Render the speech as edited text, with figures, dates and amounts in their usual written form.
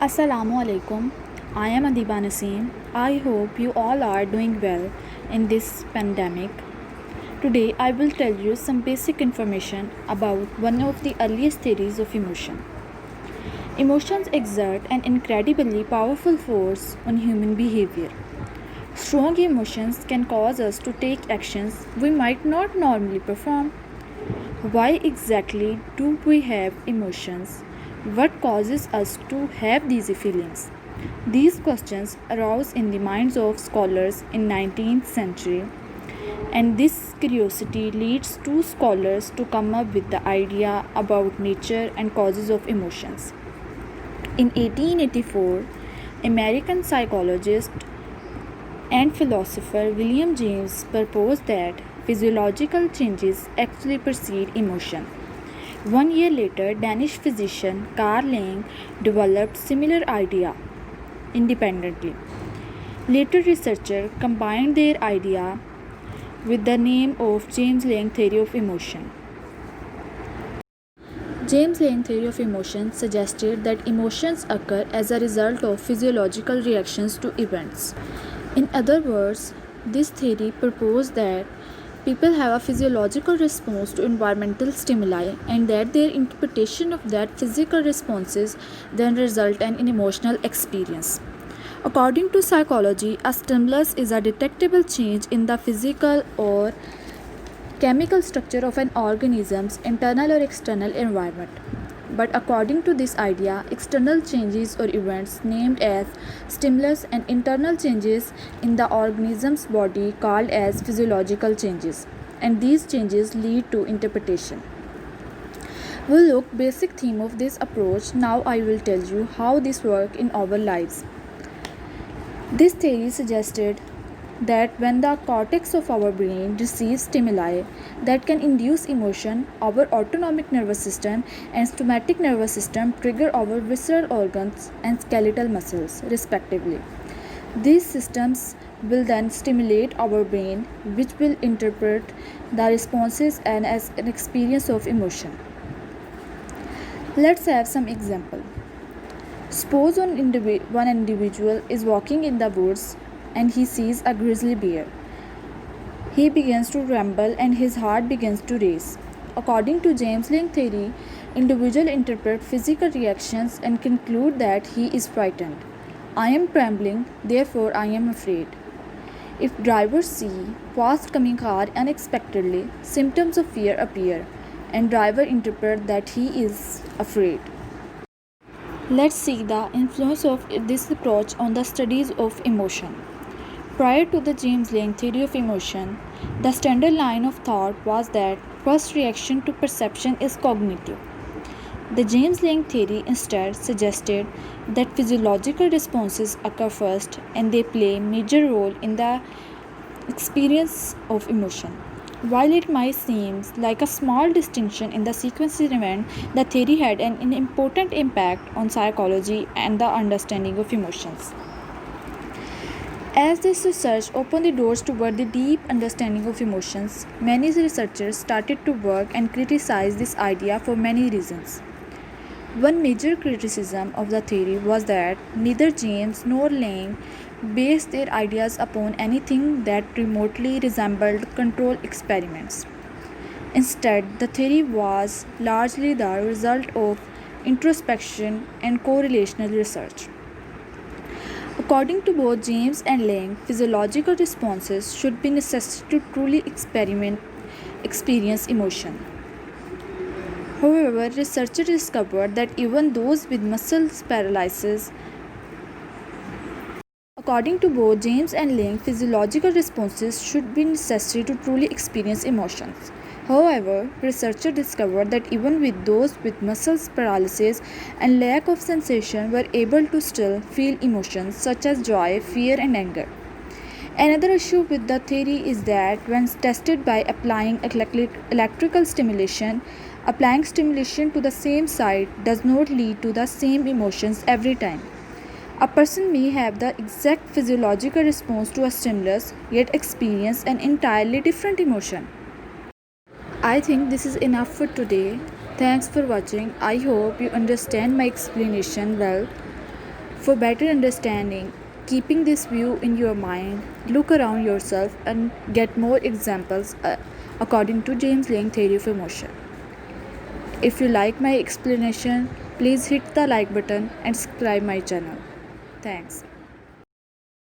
Assalamu alaikum. I am Adiba Naseem. I hope you all are doing well in this pandemic. Today I will tell you some basic information about one of the earliest theories of emotion. Emotions exert an incredibly powerful force on human behavior. Strong emotions can cause us to take actions we might not normally perform. Why exactly do we have emotions? What causes us to have these feelings? These questions arose in the minds of scholars in 19th century, and this curiosity leads two scholars to come up with the idea about nature and causes of emotions. In 1884, American psychologist and philosopher William James proposed that physiological changes actually precede emotion. 1 year later, Danish physician Carl Lang developed similar idea independently. Later researchers combined their idea with the name of James Lang theory of emotion. James Lang theory of emotion suggested that emotions occur as a result of physiological reactions to events. In other words, this theory proposed that people have a physiological response to environmental stimuli and that their interpretation of that physical responses then result in an emotional experience. According to psychology, a stimulus is a detectable change in the physical or chemical structure of an organism's internal or external environment. But according to this idea, external changes or events named as stimulus and internal changes in the organism's body called as physiological changes, and these changes lead to interpretation. We'll look basic theme of this approach. Now I will tell you how this works in our lives. This theory suggested that when the cortex of our brain receives stimuli that can induce emotion, our autonomic nervous system and somatic nervous system trigger our visceral organs and skeletal muscles, respectively. These systems will then stimulate our brain, which will interpret the responses and as an experience of emotion. Let's have some example. Suppose one individual is walking in the woods and he sees a grizzly bear. He begins to tremble and his heart begins to race. According to James Lang theory, individuals interpret physical reactions and conclude that he is frightened. I am trembling, therefore I am afraid. If drivers see fast coming car unexpectedly, symptoms of fear appear and driver interpret that he is afraid. Let's see the influence of this approach on the studies of emotion. Prior to the James Lang theory of emotion, the standard line of thought was that first reaction to perception is cognitive. The James Lang theory instead suggested that physiological responses occur first and they play a major role in the experience of emotion. While it might seem like a small distinction in the sequence event, the theory had an important impact on psychology and the understanding of emotions. As this research opened the doors toward the deep understanding of emotions, many researchers started to work and criticize this idea for many reasons. One major criticism of the theory was that neither James nor Lang based their ideas upon anything that remotely resembled control experiments. Instead, the theory was largely the result of introspection and correlational research. According to both James and Lang, physiological responses should be necessary to truly experience emotion. However, researchers discovered that even those with muscle paralysis, according to both James and Lang, physiological responses should be necessary to truly experience emotions. However, researchers discovered that even with those with muscle paralysis and lack of sensation were able to still feel emotions such as joy, fear, and anger. Another issue with the theory is that when tested by applying electrical stimulation, applying stimulation to the same site does not lead to the same emotions every time. A person may have the exact physiological response to a stimulus yet experience an entirely different emotion. I think this is enough for today. Thanks for watching. I hope you understand my explanation well. For better understanding, keeping this view in your mind, look around yourself and get more examples according to James Lange theory of emotion. If you like my explanation, please hit the like button and subscribe my channel. Thanks.